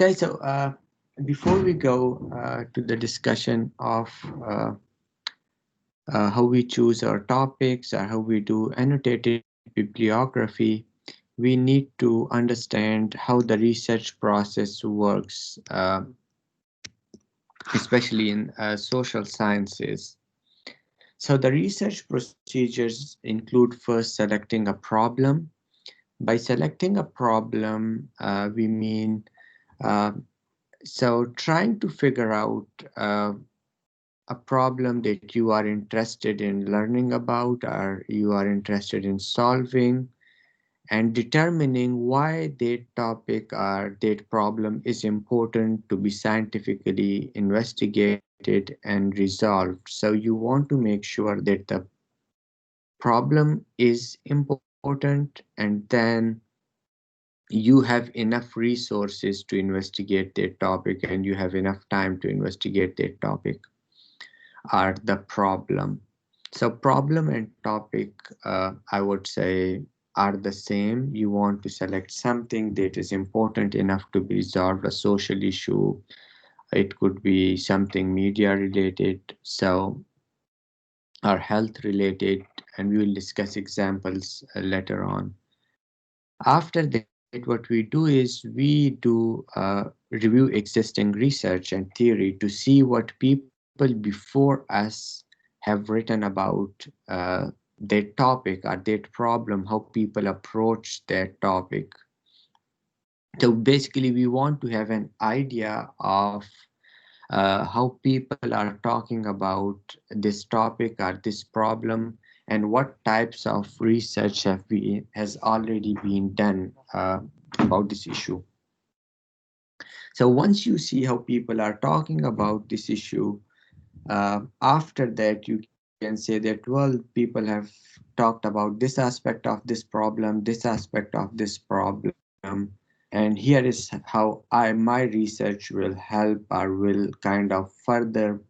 Okay, so before we go to the discussion of how we choose our topics or how we do annotated bibliography, we need to understand how the research process works, especially in social sciences. So the research procedures include first selecting a problem. By selecting a problem, we mean uh, trying to figure out a problem that you are interested in learning about or you are interested in solving, and determining why that topic or that problem is important to be scientifically investigated and resolved. So you want to make sure that the problem is important, and then you have enough resources to investigate that topic and you have enough time to investigate that topic or the problem. So problem and topic, I would say, are the same. You want to select something that is important enough to be resolved, a social issue. It could be something media related, so or health related, and we will discuss examples later on. After that, what we do is we do review existing research and theory to see what people before us have written about that topic or that problem, how people approach that topic. So basically, we want to have an idea of how people are talking about this topic or this problem, and what types of research has already been done about this issue. So once you see how people are talking about this issue, after that you can say that, well, people have talked about this aspect of this problem, this aspect of this problem, and here is how my research will help or will kind of further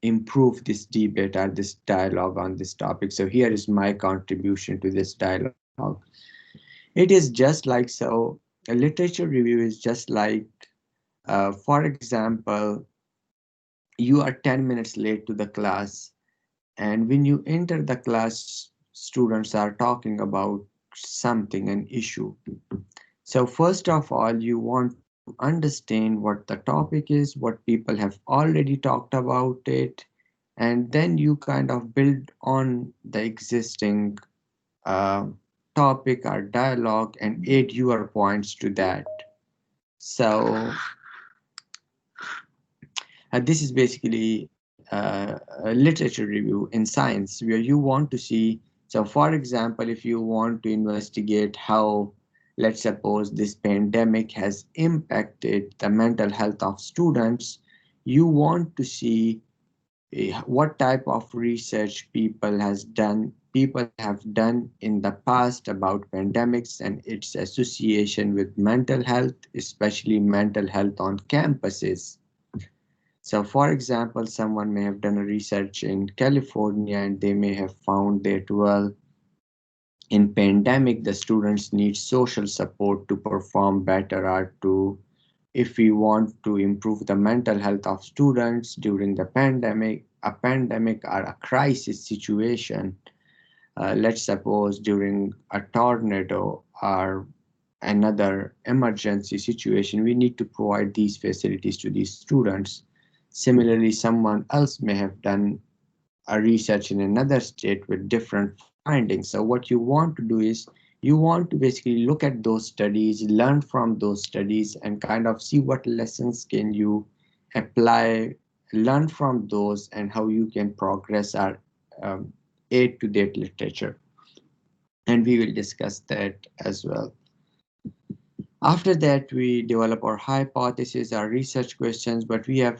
improve this debate or this dialogue on this topic. So here is my contribution to this dialogue. It is just like, so a literature review is just like, for example, you are 10 minutes late to the class, and when you enter the class, students are talking about something, an issue. So first of all, you want to understand what the topic is, what people have already talked about it, and then you kind of build on the existing uh, topic or dialogue and add your points to that. So this is basically a literature review in science where you want to see. So, for example, if you want to investigate how, let's suppose, this pandemic has impacted the mental health of students, you want to see what type of research people have done in the past about pandemics and its association with mental health, especially mental health on campuses. So, for example, someone may have done a research in California and they may have found that, well, in pandemic, the students need social support to perform better, or to, if we want to improve the mental health of students during the pandemic, a pandemic or a crisis situation, let's suppose during a tornado or another emergency situation, we need to provide these facilities to these students. Similarly, someone else may have done a research in another state with different findings. So what you want to do is you want to basically look at those studies, learn from those studies, and kind of see what lessons can you apply, learn from those, and how you can progress or aid to that literature. And we will discuss that as well. After that, we develop our hypothesis, our research questions, but we have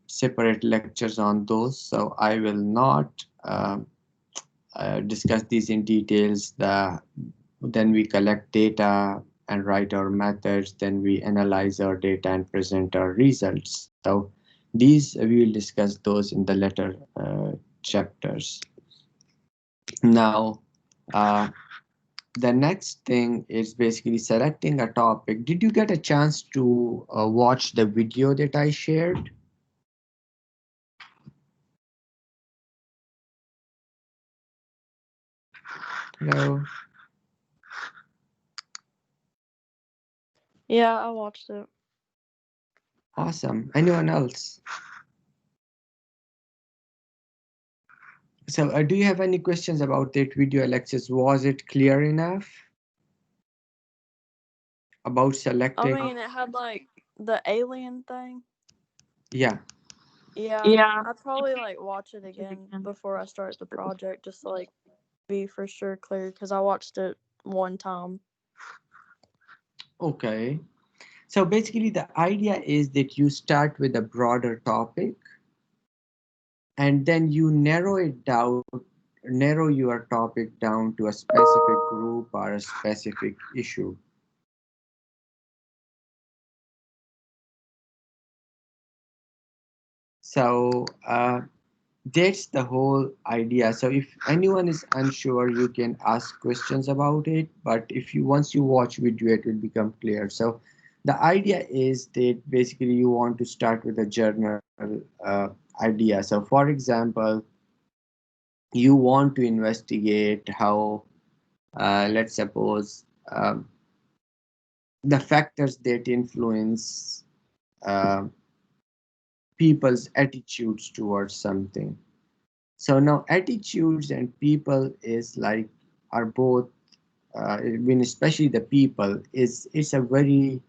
separate lectures on those, so I will not discuss these in details. Then we collect data and write our methods, then we analyze our data and present our results. So these we will discuss those in the later chapters. Now, uh, The next thing is basically selecting a topic. Did you get a chance to watch the video that I shared? No. Yeah, I watched it. Awesome. Anyone else? So, do you have any questions about that video, Alexis? Was it clear enough about I selecting? mean, it had like the alien thing. Yeah. Yeah, Yeah. I'd probably like watch it again before I start the project just to like be for sure clear because I watched it one time. Okay. So basically, the idea is that you start with a broader topic and then you narrow your topic down to a specific group or a specific issue. So that's the whole idea. So if anyone is unsure, you can ask questions about it. But if you once you watch video, it will become clear. So the idea is that basically you want to start with a journal idea. So for example, you want to investigate how, let's suppose, the factors that influence uh, people's attitudes towards something. So now attitudes and people is like are both when especially the people is it's a very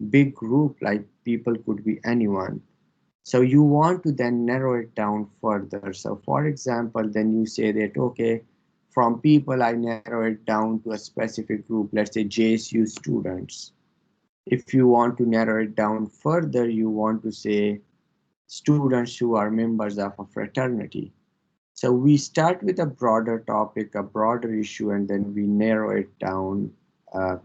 big group, like people could be anyone. So you want to then narrow it down further. So for example, then you say that okay, from people I narrow it down to a specific group, let's say JSU students. If you want to narrow it down further, you want to say students who are members of a fraternity. So we start with a broader topic, a broader issue, and then we narrow it down uh,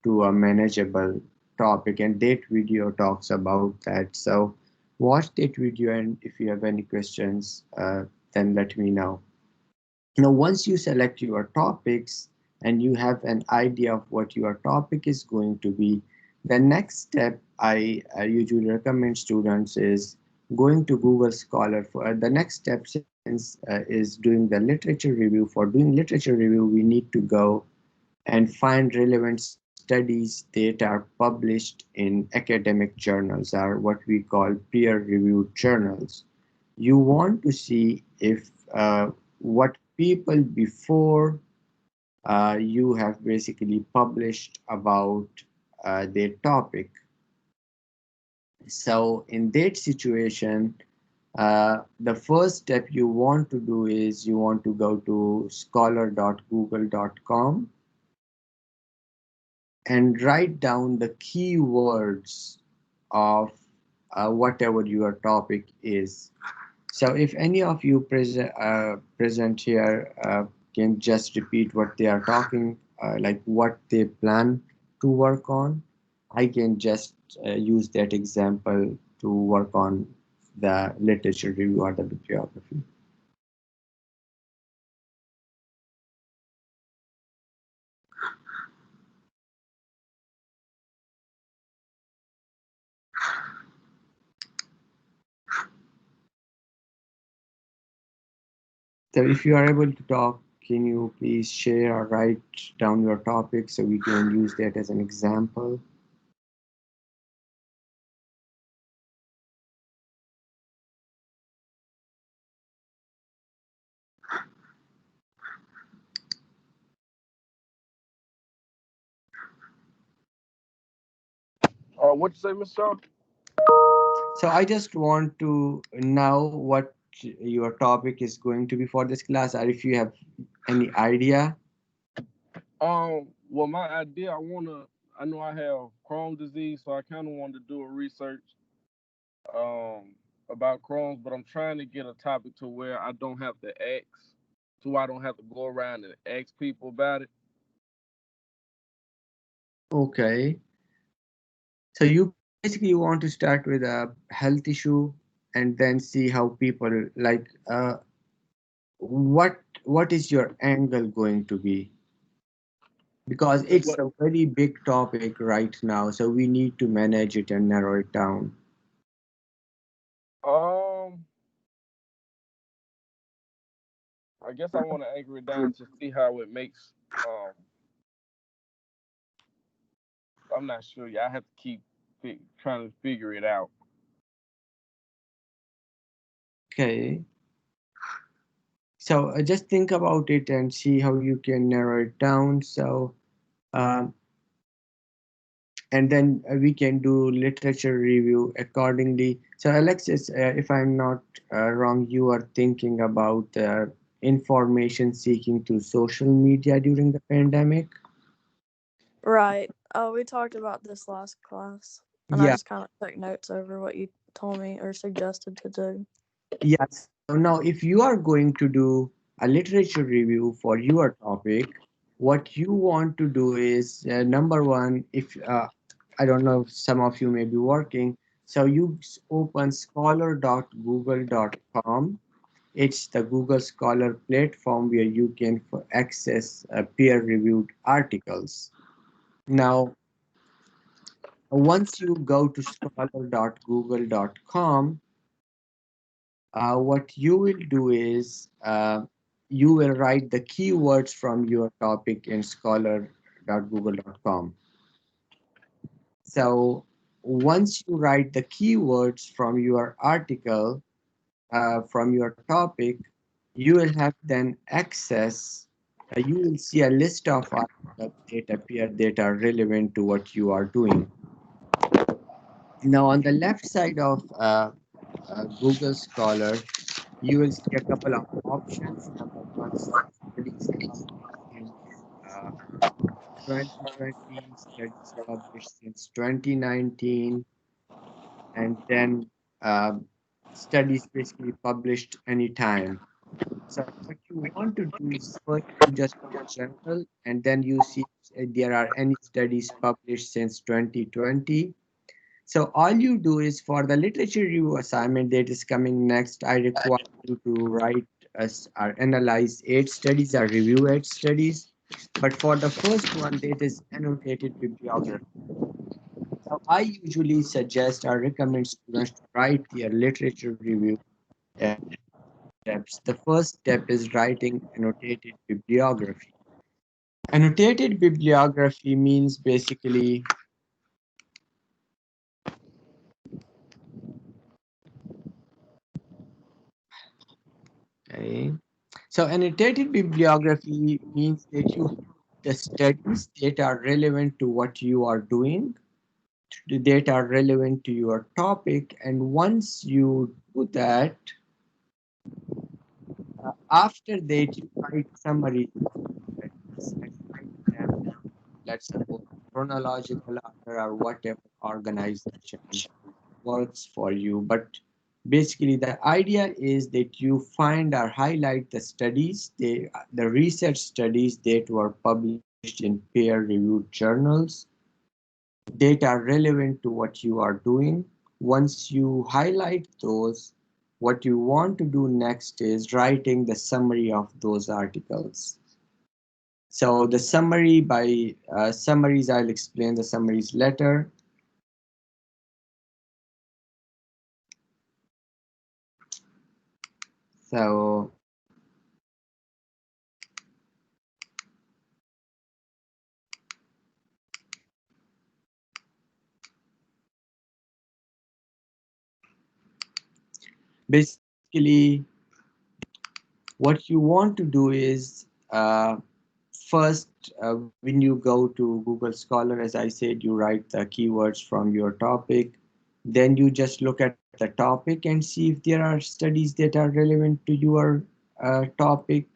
to a manageable topic. And that video talks about that. So watch that video, and if you have any questions, then let me know. Now, once you select your topics and you have an idea of what your topic is going to be, the next step I usually recommend students is going to Google Scholar. For the next step since is doing the literature review. For doing literature review, we need to go and find relevant studies that are published in academic journals, or what we call peer-reviewed journals. You want to see if what people before you have basically published about their topic. So in that situation, the first step you want to do is you want to go to scholar.google.com and write down the keywords of whatever your topic is. So if any of you present here can just repeat what they are talking, like what they plan to work on, I can just use that example to work on the literature review or the bibliography. So if you are able to talk, can you please share or write down your topic so we can use that as an example? What you say, Mr. Shaw? So I just want to know what your topic is going to be for this class, or if you have any idea. Well, my idea, I know I have Crohn's disease, so I kind of wanted to do a research about Crohn's, but I'm trying to get a topic to where I don't have to ask, so I don't have to go around and ask people about it. Okay. So you basically want to start with a health issue and then see how people like what is your angle going to be? because So it's what? a very big topic right now, so we need to manage it and narrow it down. Um, I guess I want to anchor it down to see how it makes. Um, I'm not sure. Yeah, I have to keep trying to figure it out. Okay, so just think about it and see how you can narrow it down. So um, and then we can do literature review accordingly. So Alexis, if I'm not wrong, you are thinking about information seeking through social media during the pandemic. Right. We talked about this last class, and I Yeah, just kind of took notes over what you told me or suggested to do. yes. So now if you are going to do a literature review for your topic, what you want to do is number one, if I don't know, if some of you may be working, so you open scholar.google.com. It's the Google Scholar platform where you can access peer-reviewed articles. Now, once you go to scholar.google.com, what you will do is you will write the keywords from your topic in scholar.google.com. So once you write the keywords from your article, from your topic, you will have then access, you will see a list of articles that appear that are relevant to what you are doing. Now, on the left side of Google Scholar, you will see a couple of options. Number one, studies published since 2020, studies published since 2019, and then uh, studies basically published anytime. So what you want to do is first you just go general and then you see if there are any studies published since 2020. So all you do is for the literature review assignment that is coming next, I require you to write us or analyze 8 studies or review 8 studies. But for the first one, that is annotated bibliography. So I usually suggest or recommend students to write their literature review steps. The first step is writing annotated bibliography. Annotated bibliography means basically, okay, so annotated bibliography means that you have the studies that are relevant to what you are doing, that are relevant to your topic, and once you do that, after that you write summaries of studies and write them, let's suppose, chronological order or whatever organization works for you. But basically, the idea is that you find or highlight the studies, the research studies that were published in peer-reviewed journals that are relevant to what you are doing. Once you highlight those, what you want to do next is writing the summary of those articles. So the summary by summaries, I'll explain the summaries later. So basically, what you want to do is first, when you go to Google Scholar, as I said, you write the keywords from your topic. Then you just look at the topic and see if there are studies that are relevant to your topic.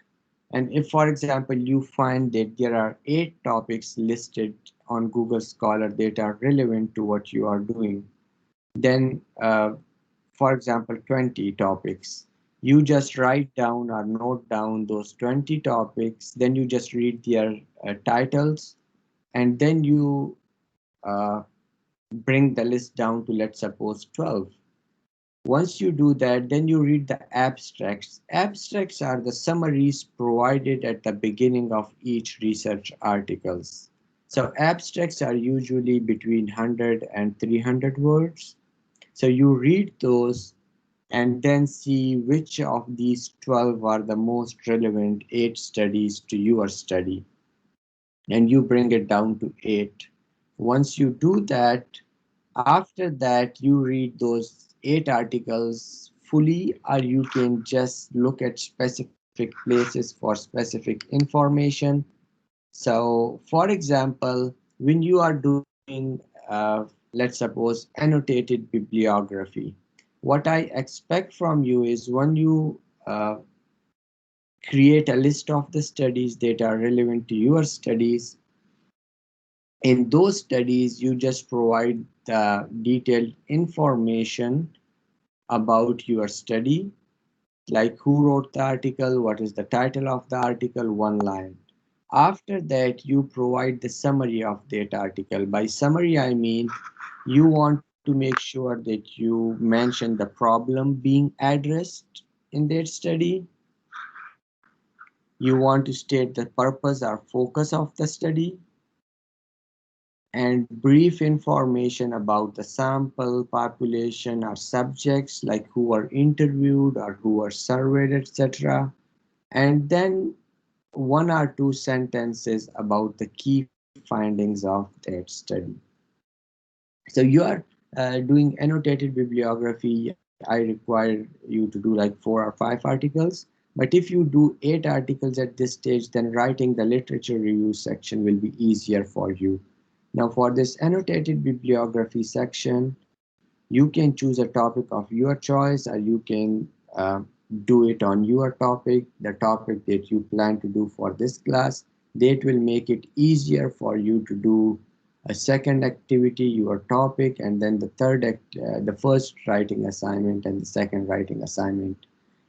And if, for example, you find that there are 8 topics listed on Google Scholar that are relevant to what you are doing, then for example 20 topics, you just write down or note down those 20 topics, then you just read their titles, and then you uh, bring the list down to, let's suppose, 12. Once you do that, then you read the abstracts. Abstracts are the summaries provided at the beginning of each research articles. So abstracts are usually between 100 and 300 words. So you read those and then see which of these 12 are the most relevant 8 studies to your study, and you bring it down to 8. Once you do that, after that you read those 8 articles fully, or you can just look at specific places for specific information. So for example, when you are doing let's suppose annotated bibliography, what I expect from you is when you create a list of the studies that are relevant to your studies. In those studies, you just provide the detailed information about your study, like who wrote the article, what is the title of the article, one line. After that, you provide the summary of that article. By summary, I mean you want to make sure that you mention the problem being addressed in that study. You want to state the purpose or focus of the study, and brief information about the sample population or subjects, like who were interviewed or who were surveyed, etc. And then one or two sentences about the key findings of that study. So you are doing annotated bibliography. I require you to do like 4 or 5 articles. But if you do 8 articles at this stage, then writing the literature review section will be easier for you. Now, for this annotated bibliography section, you can choose a topic of your choice, or you can do it on your topic, the topic that you plan to do for this class. That will make it easier for you to do a second activity, your topic, and then the first writing assignment and the second writing assignment.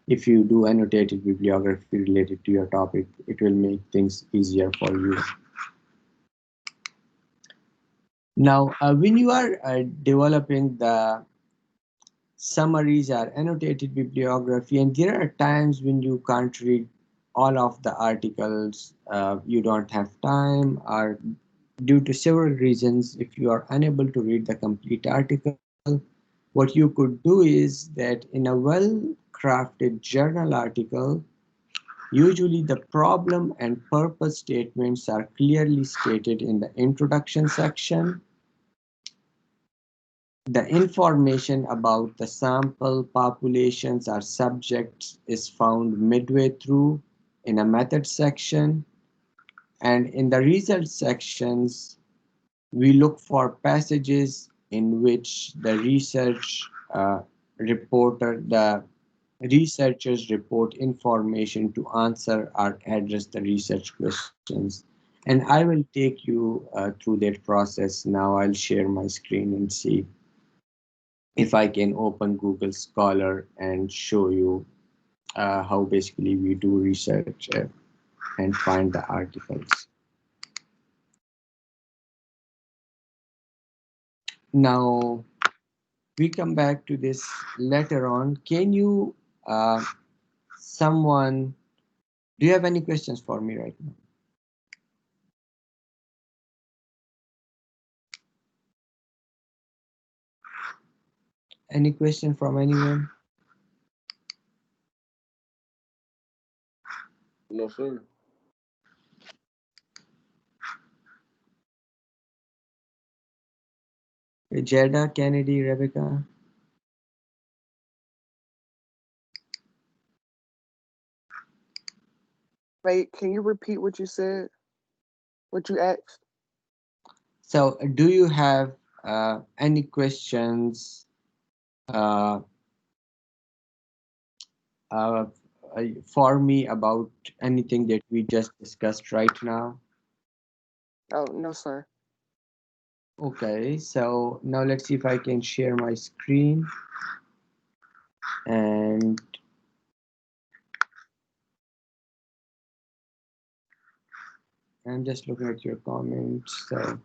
If you do annotated bibliography related to your topic, it will make things easier for you. Now, when you are developing the summaries or annotated bibliography, and there are times when you can't read all of the articles, you don't have time, or due to several reasons, if you are unable to read the complete article, what you could do is that in a well crafted journal article, usually the problem and purpose statements are clearly stated in the introduction section. The information about the sample populations or subjects is found midway through in a method section, and in the results sections, we look for passages in which the researchers report information to answer or address the research questions. And I will take you through that process now. I'll share my screen and see if I can open Google Scholar and show you how basically we do research and find the articles. Now we come back to this later on. Can you, someone, do you have any questions for me right now? Any question from anyone? No, sir. Jada, Kennedy, Rebecca? Wait, can you repeat what you said? What you asked? So do you have any questions uh, uh, for me about anything that we just discussed right now? Oh, no, sir. Okay, so now let's see if I can share my screen, and I'm just looking at your comments. So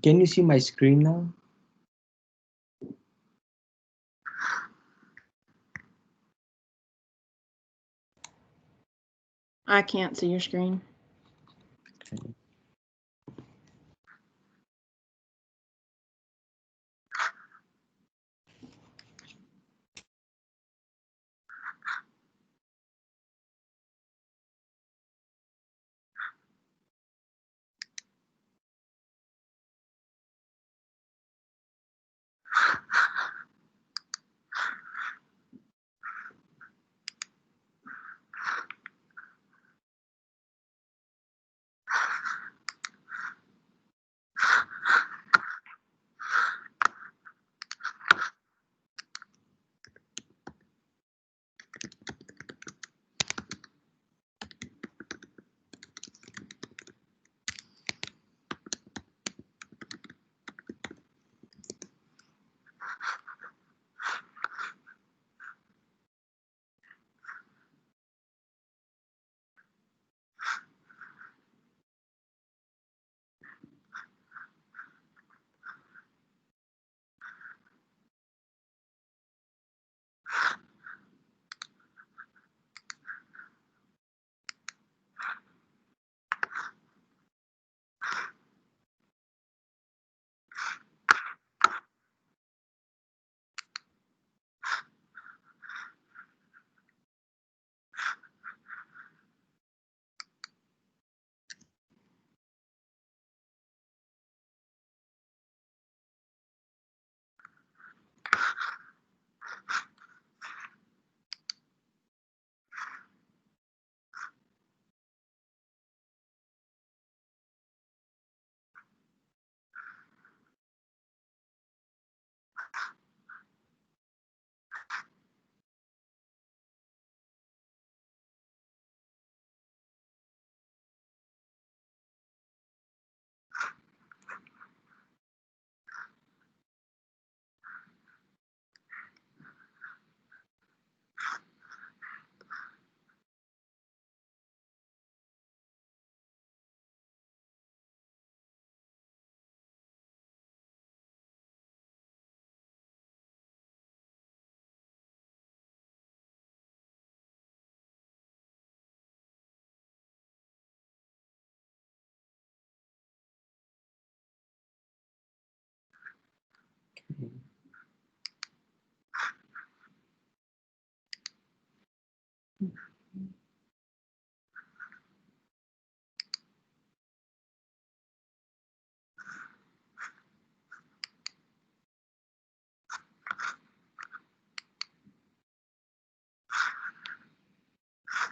Can you see my screen now? I can't see your screen. Okay.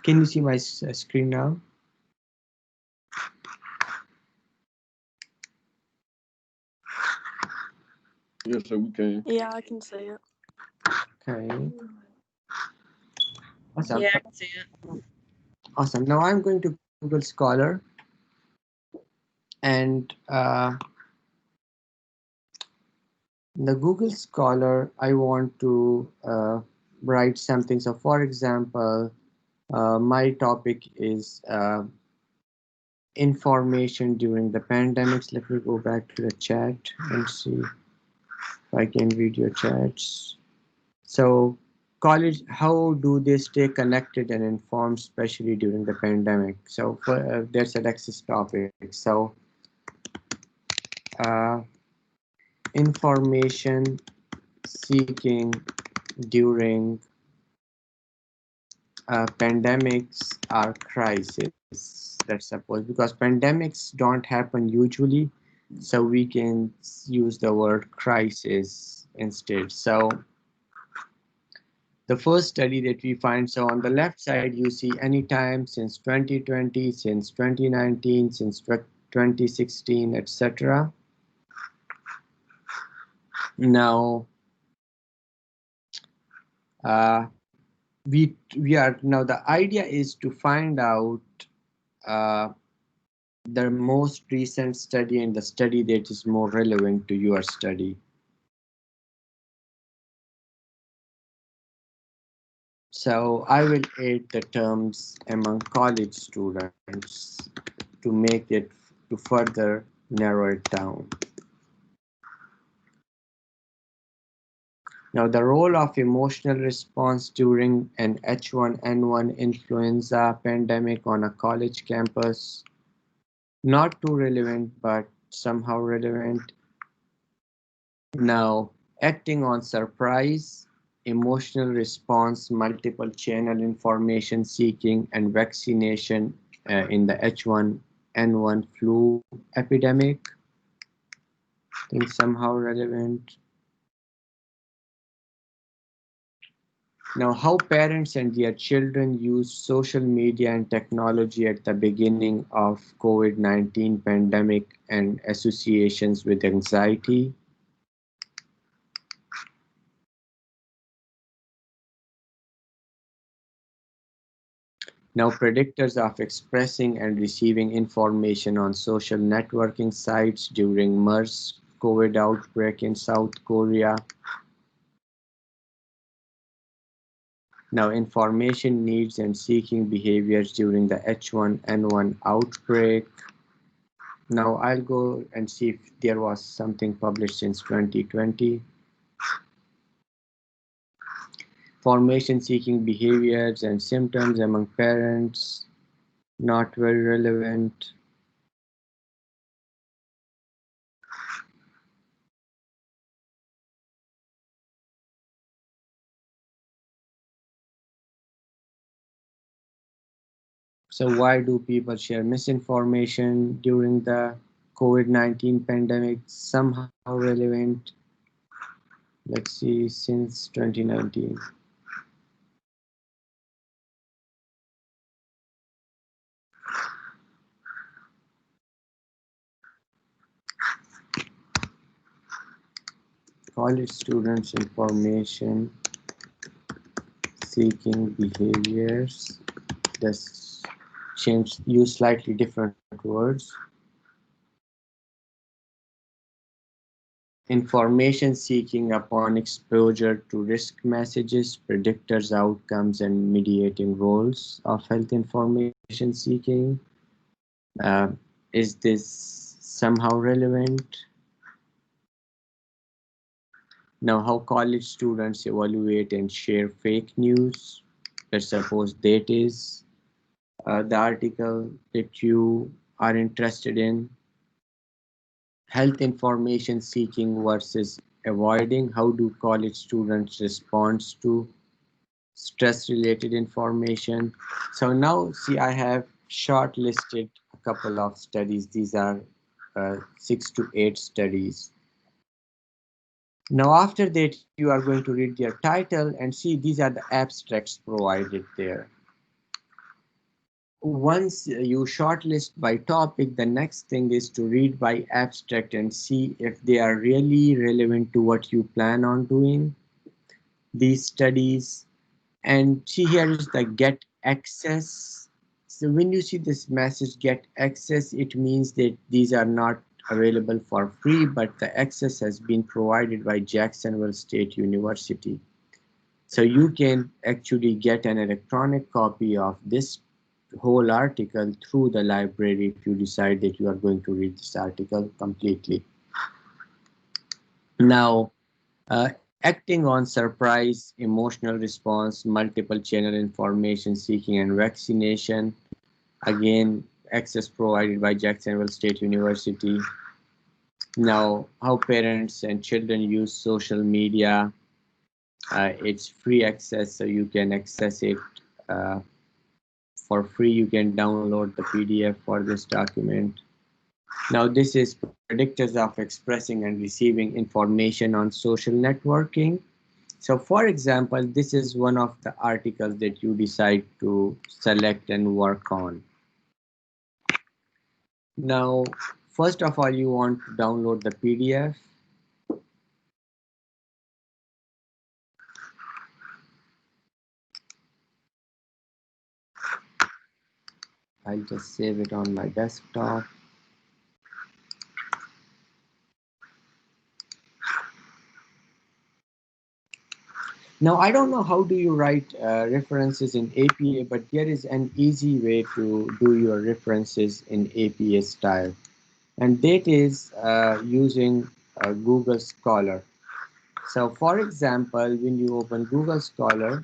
Can you see my screen now? Yes, sir, we can. Yeah, I can see it. Okay. Awesome. Yeah, I can see it. Awesome. Now I'm going to Google Scholar, and the Google Scholar, I want to write something. So, for example, my topic is information during the pandemics. Let me go back to the chat and see if I can read your chats. So, college, how do they stay connected and informed, especially during the pandemic? So, there's an access topic. So, uh, information seeking during pandemics are crisis, let's suppose, because pandemics don't happen usually, so we can use the word crisis instead. So the first study that we find, so on the left side you see anytime since 2020, since 2019, since 2016, etc. Now uh, we are now, the idea is to find out uh, the most recent study and the study that is more relevant to your study. So I will add the terms among college students to make it, to further narrow it down. Now, the role of emotional response during an H1N1 influenza pandemic on a college campus, not too relevant, but somehow relevant. Now, acting on surprise, emotional response, multiple channel information seeking, and vaccination in the H1N1 flu epidemic, I think somehow relevant. Now, how parents and their children use social media and technology at the beginning of COVID-19 pandemic and associations with anxiety. Now, predictors of expressing and receiving information on social networking sites during MERS COVID outbreak in South Korea. Now, information needs and seeking behaviors during the H1N1 outbreak. Now, I'll go and see if there was something published since 2020. Formation seeking behaviors and symptoms among parents, not very relevant. So why do people share misinformation during the COVID-19 pandemic? Somehow relevant. Let's see, since 2019. College students information seeking behaviors. Let's use slightly different words. Information seeking upon exposure to risk messages, predictors, outcomes, and mediating roles of health information seeking. Uh, is this somehow relevant? Now, how college students evaluate and share fake news. Let's suppose that is the article that you are interested in. Health information seeking versus avoiding. How do college students respond to stress related information? So now see, I have shortlisted a couple of studies. These are 6 to 8 studies. Now after that you are going to read their title and see these are the abstracts provided there. Once you shortlist by topic, the next thing is to read by abstract and see if they are really relevant to what you plan on doing these studies. And see, here is the get access. So when you see this message get access, it means that these are not available for free, but the access has been provided by Jacksonville State University. So you can actually get an electronic copy of this whole article through the library if you decide that you are going to read this article completely. Now, acting on surprise, emotional response, multiple channel information seeking, and vaccination. Again, access provided by Jacksonville State University. Now, how parents and children use social media. It's free access, so you can access it for free. You can download the PDF for this document. Now, this is predictors of expressing and receiving information on social networking. So for example, this is one of the articles that you decide to select and work on. Now, first of all, you want to download the PDF. I'll just save it on my desktop. Now, I don't know how do you write references in APA, but there is an easy way to do your references in APA style. And that is using Google Scholar. So for example, when you open Google Scholar,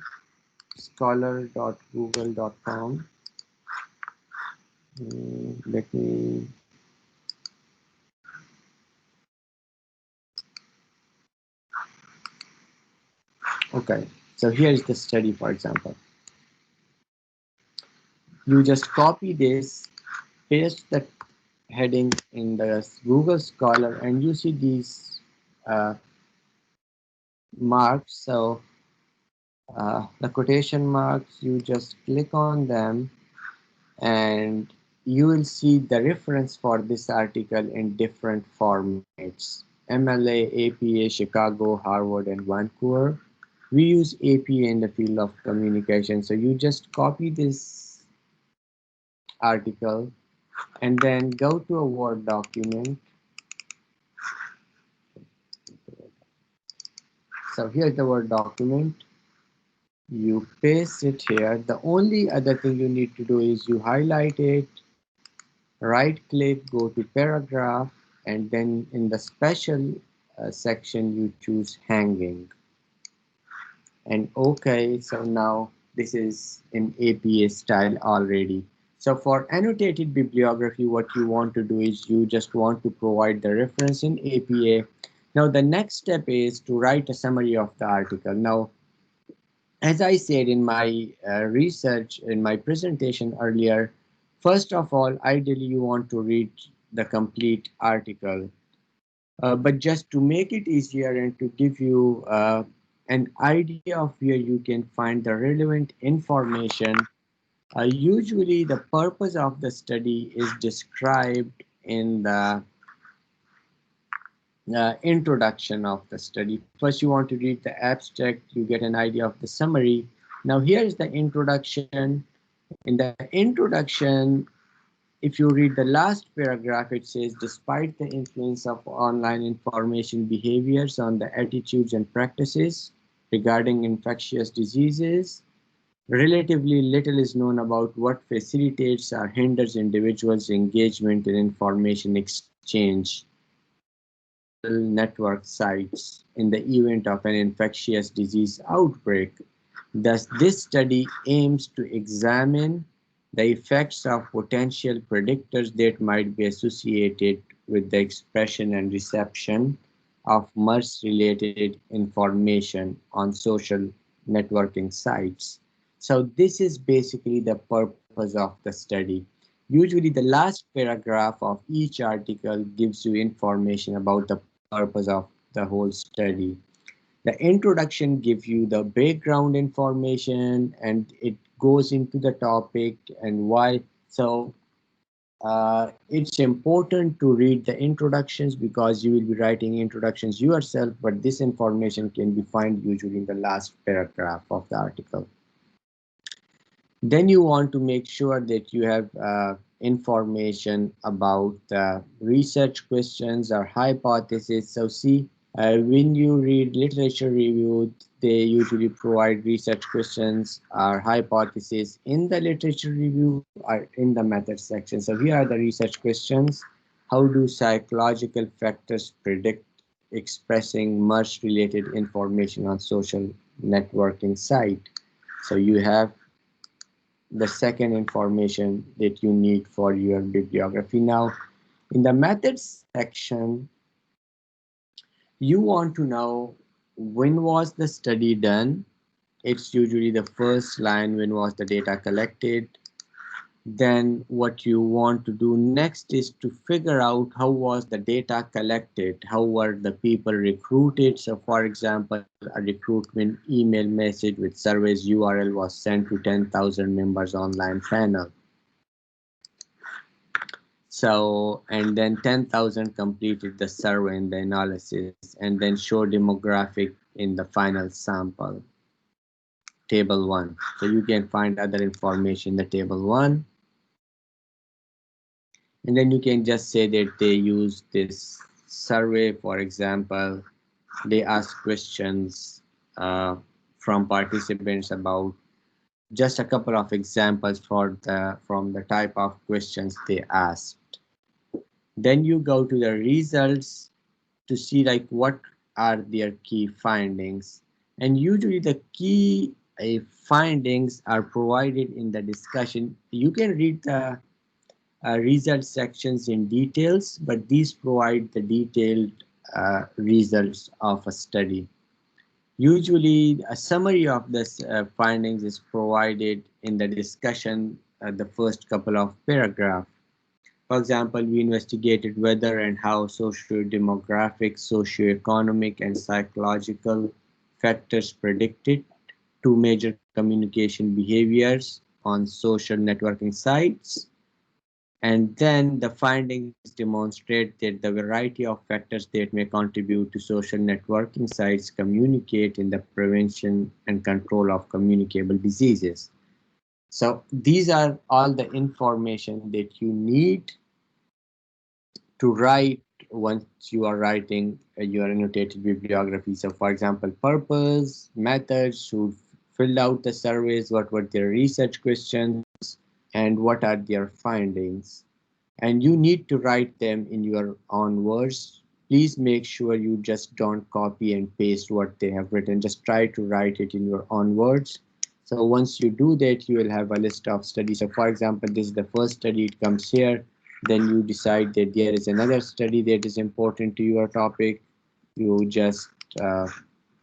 scholar.google.com, let me, okay, so here is the study, for example. You just copy this, paste the heading in the Google Scholar, and you see these marks. So the quotation marks, you just click on them and you will see the reference for this article in different formats: MLA, APA, Chicago, Harvard, and Vancouver. We use APA in the field of communication. So you just copy this article and then go to a Word document. So here's the Word document. You paste it here. The only other thing you need to do is you highlight it, right click, go to paragraph, and then in the special section you choose hanging, and okay. So now this is in APA style already. So for annotated bibliography, what you want to do is you just want to provide the reference in APA. Now the next step is to write a summary of the article. Now, as I said in my research, in my presentation earlier, first of all, ideally you want to read the complete article. But just to make it easier and to give you an idea of where you can find the relevant information, usually the purpose of the study is described in the introduction of the study. First, you want to read the abstract, you get an idea of the summary. Now, here is the introduction. In the introduction, if you read the last paragraph, it says, despite the influence of online information behaviors on the attitudes and practices regarding infectious diseases, relatively little is known about what facilitates or hinders individuals' engagement in information exchange social network sites in the event of an infectious disease outbreak. Thus, this study aims to examine the effects of potential predictors that might be associated with the expression and reception of MERS-related information on social networking sites. So this is basically the purpose of the study. Usually the last paragraph of each article gives you information about the purpose of the whole study. The introduction gives you the background information and it goes into the topic and why. So it's important to read the introductions because you will be writing introductions yourself, but this information can be found usually in the last paragraph of the article. Then you want to make sure that you have information about research questions or hypotheses. So see, when you read literature review, they usually provide research questions or hypotheses in the literature review or in the method section. So here are the research questions. How do psychological factors predict expressing MERS related information on social networking site? So you have the second information that you need for your bibliography. Now, in the methods section, you want to know when was the study done. It's usually the first line, when was the data collected. Then what you want to do next is to figure out how was the data collected, how were the people recruited. So for example, a recruitment email message with surveys URL was sent to 10,000 members online panel. So, and then 10,000 completed the survey and the analysis, and then show demographic in the final sample, table 1. So you can find other information in the table 1. And then you can just say that they use this survey. For example, they ask questions from participants about just a couple of examples for from the type of questions they asked. Then you go to the results to see like what are their key findings. And usually the key findings are provided in the discussion. You can read the result sections in details, but these provide the detailed results of a study. Usually, a summary of this findings is provided in the discussion, the first couple of paragraphs. For example, we investigated whether and how socio-demographic, socio-economic, and psychological factors predicted two major communication behaviors on social networking sites. And then the findings demonstrate that the variety of factors that may contribute to social networking sites communicate in the prevention and control of communicable diseases. So these are all the information that you need to write once you are writing your annotated bibliography. So for example, purpose, methods, who filled out the surveys, what were their research questions, and what are their findings. And you need to write them in your own words. Please make sure you just don't copy and paste what they have written. Just try to write it in your own words. So once you do that, you will have a list of studies. So for example, this is the first study, it comes here. Then you decide that there is another study that is important to your topic. You just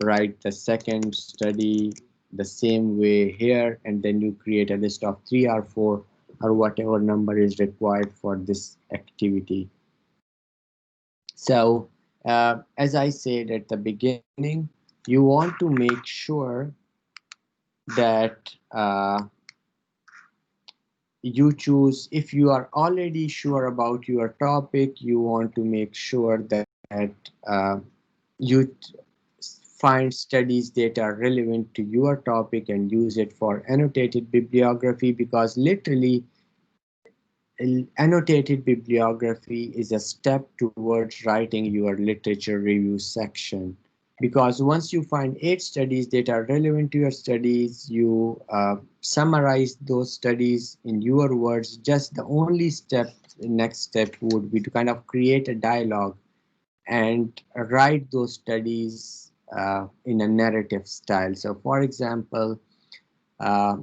write the second study the same way here, and then you create a list of 3 or 4 or whatever number is required for this activity. So as I said at the beginning, you want to make sure that you choose, if you are already sure about your topic, you want to make sure that you find studies that are relevant to your topic and use it for annotated bibliography, because literally annotated bibliography is a step towards writing your literature review section. Because once you find 8 studies that are relevant to your studies, you summarize those studies in your words. Just the only step, the next step would be to kind of create a dialogue and write those studies in a narrative style. So for example, uh,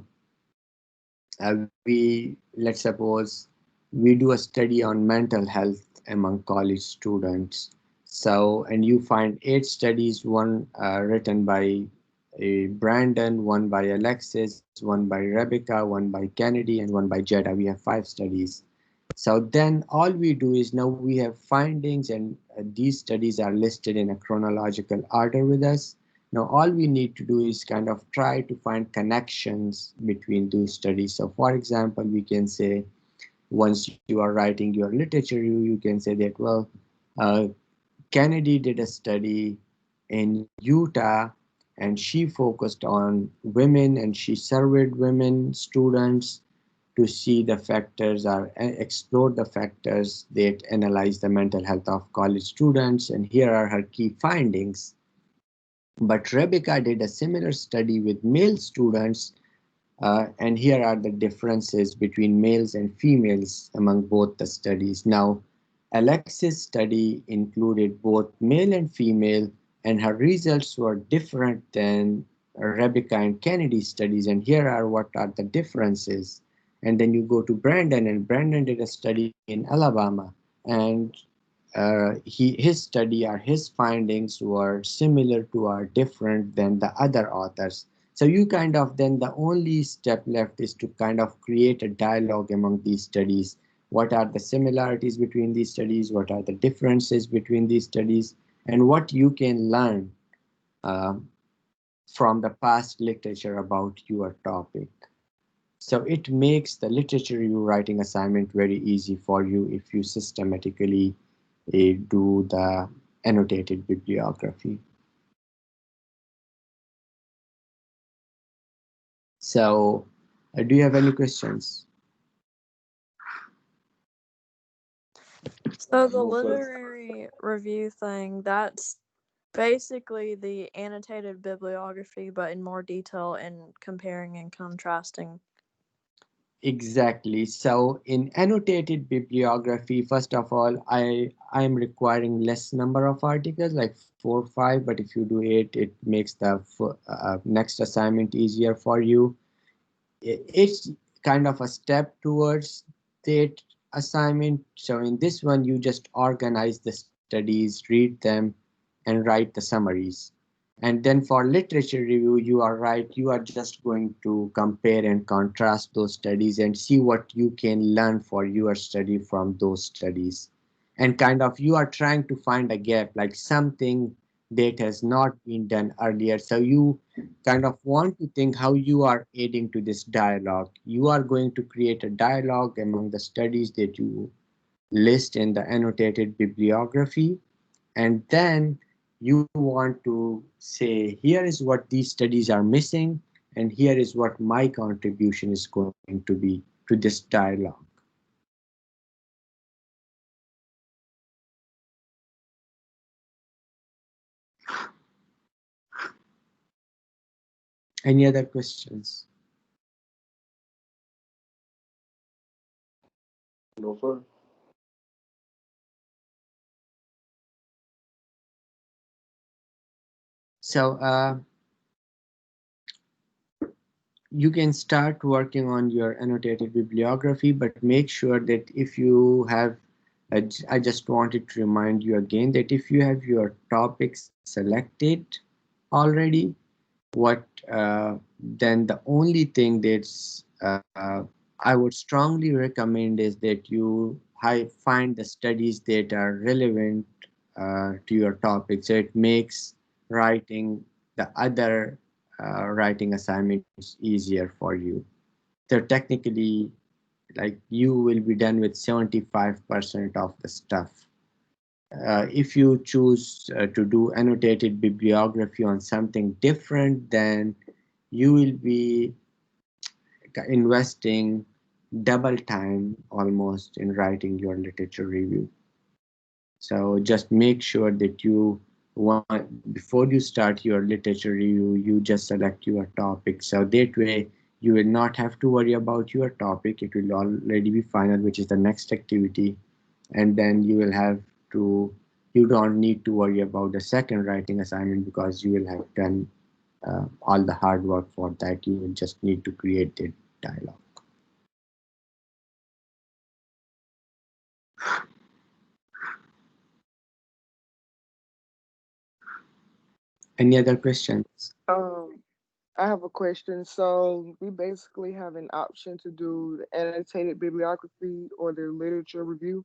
let's suppose we do a study on mental health among college students. So, and you find 8 studies, one written by Brandon, one by Alexis, one by Rebecca, one by Kennedy, and one by Jetta. We have 5 studies. So then all we do is, now we have findings, and these studies are listed in a chronological order with us. Now all we need to do is kind of try to find connections between those studies. So for example, we can say, once you are writing your literature review, you can say that, well, uh, Kennedy did a study in Utah, and she focused on women, and she surveyed women students to see the factors or explore the factors that analyze the mental health of college students, and here are her key findings. But Rebecca did a similar study with male students, and here are the differences between males and females among both the studies. Now, Alexis' study included both male and female, and her results were different than Rebecca and Kennedy's studies, and here are what are the differences. And then you go to Brandon, and Brandon did a study in Alabama, and his study or his findings were similar to or different than the other authors. So you kind of, then the only step left is to kind of create a dialogue among these studies. What are the similarities between these studies? What are the differences between these studies? And what you can learn uh, from the past literature about your topic. So it makes the literature review writing assignment very easy for you if you systematically do the annotated bibliography. So do you have any questions? So the No question. literary review thing, that's basically the annotated bibliography, but in more detail and comparing and contrasting. Exactly. So in annotated bibliography, first of all, I'm requiring less number of articles, like 4 or 5. But if you do 8, it makes the next assignment easier for you. It's kind of a step towards that assignment. So in this one, you just organize the studies, read them, and write the summaries. And then for literature review, you are right, you are just going to compare and contrast those studies and see what you can learn for your study from those studies. And kind of you are trying to find a gap, like something that has not been done earlier. So you kind of want to think how you are adding to this dialogue. You are going to create a dialogue among the studies that you list in the annotated bibliography, and then you want to say, here is what these studies are missing, and here is what my contribution is going to be to this dialogue. Any other questions? No, sir. So you can start working on your annotated bibliography, but make sure that if you have, I just wanted to remind you again that if you have your topic selected already, what then the only thing that's I would strongly recommend is that you find the studies that are relevant to your topic, so it makes writing the other writing assignments easier for you. So technically, like, you will be done with 75% of the stuff. If you choose to do annotated bibliography on something different, then you will be investing double time almost in writing your literature review. So just make sure that you want, before you start your literature review, you just select your topic. So that way you will not have to worry about your topic. It will already be final, which is the next activity. And then you will have to, you don't need to worry about the second writing assignment because you will have done all the hard work for that. You will just need to create the dialogue. Any other questions? Um, I have a question. So we basically have an option to do the annotated bibliography or the literature review.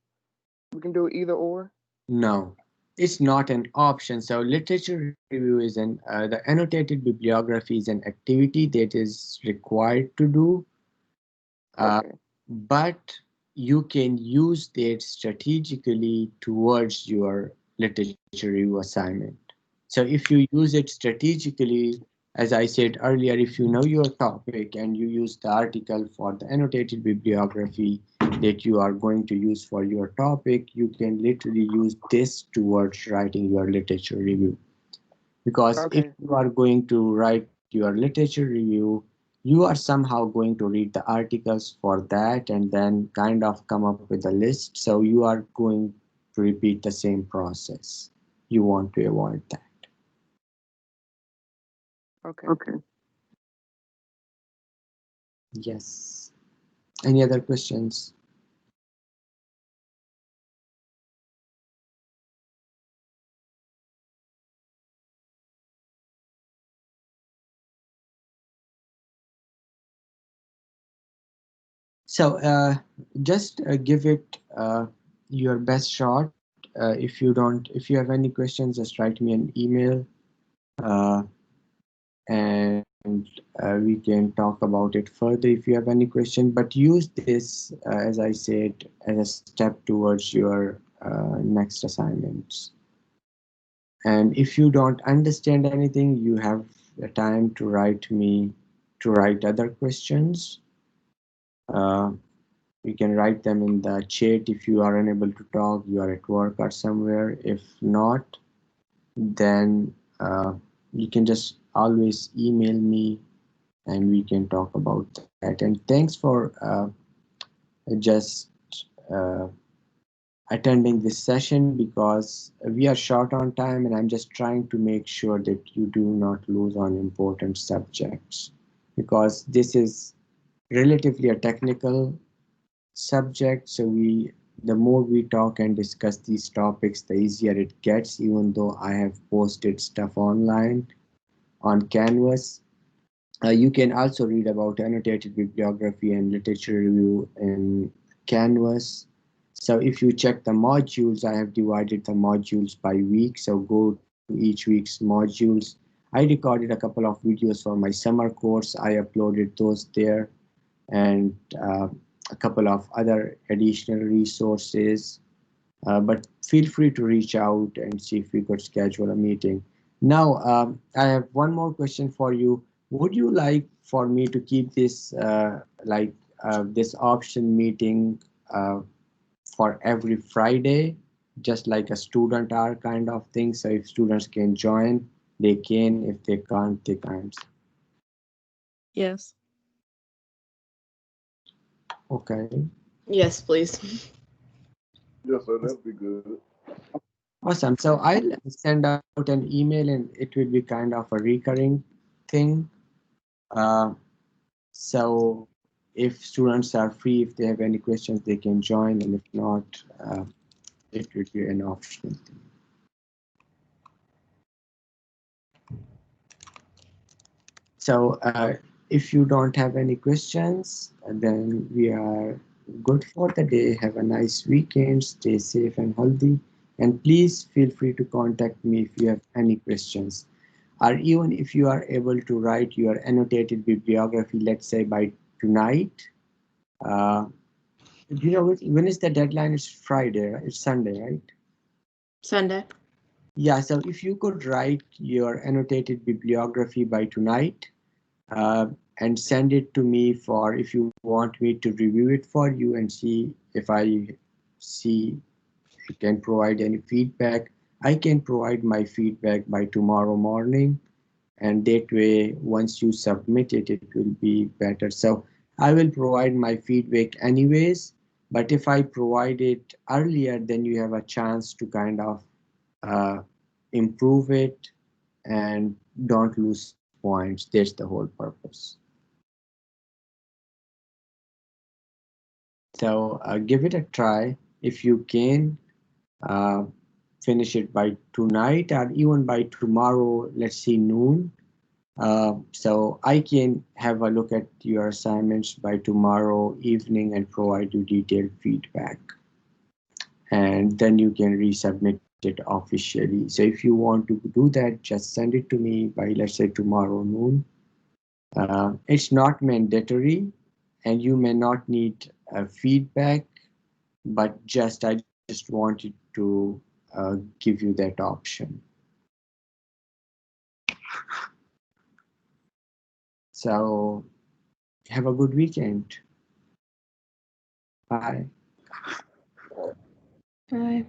We can do either or. No, it's not an option. So literature review is the annotated bibliography is an activity that is required to do, uh, Okay. but you can use that strategically towards your literature review assignment. So if you use it strategically, as I said earlier, if you know your topic and you use the article for the annotated bibliography that you are going to use for your topic, you can literally use this towards writing your literature review. Because if Okay. you are going to write your literature review, you are somehow going to read the articles for that and then kind of come up with a list. So you are going to repeat the same process. You want to avoid that. Okay. Yes. Any other questions? So just give it your best shot. If you have any questions, just write me an email, uh, and we can talk about it further if you have any question. But use this, as I said, as a step towards your next assignments. And if you don't understand anything, you have the time to write me, to write other questions. Uh, you can write them in the chat if you are unable to talk, you are at work or somewhere. If not, then you can just always email me, and we can talk about that. And thanks for just uh, attending this session, because we are short on time and I'm just trying to make sure that you do not lose on important subjects, because this is relatively a technical subject. So the more we talk and discuss these topics, the easier it gets, even though I have posted stuff online on Canvas. You can also read about annotated bibliography and literature review in Canvas. So if you check the modules, I have divided the modules by week. So go to each week's modules. I recorded a couple of videos for my summer course. I uploaded those there, and a couple of other additional resources. But feel free to reach out and see if we could schedule a meeting. Now, I have one more question for you. Would you like for me to keep this this option meeting uh, for every Friday, just like a student hour kind of thing? So if students can join, they can. If they can't, they can't. Yes. Okay. Yes, please. Yes, sir. That'd be good. Awesome. So I'll send out an email and it will be kind of a recurring thing. Uh, so if students are free, if they have any questions, they can join, and if not, it will be an optional thing. So if you don't have any questions, then we are good for the day. Have a nice weekend. Stay safe and healthy. And please feel free to contact me if you have any questions. Or even if you are able to write your annotated bibliography, let's say by tonight. Uh, do you know when is the deadline? It's Friday, right? It's Sunday, right? Sunday. Yeah, so if you could write your annotated bibliography by tonight, uh, and send it to me, for if you want me to review it for you and see if I see I can provide any feedback. I can provide my feedback by tomorrow morning, and that way once you submit it, it will be better. So I will provide my feedback anyways, but if I provide it earlier, then you have a chance to kind of uh, improve it and don't lose points. That's the whole purpose. So give it a try. If you can uh, finish it by tonight or even by tomorrow, let's see, noon. So I can have a look at your assignments by tomorrow evening and provide you detailed feedback. And then you can resubmit it officially. So if you want to do that, just send it to me by, let's say, tomorrow noon. It's not mandatory, and you may not need feedback, but I just wanted to give you that option. So have a good weekend. Bye. Bye.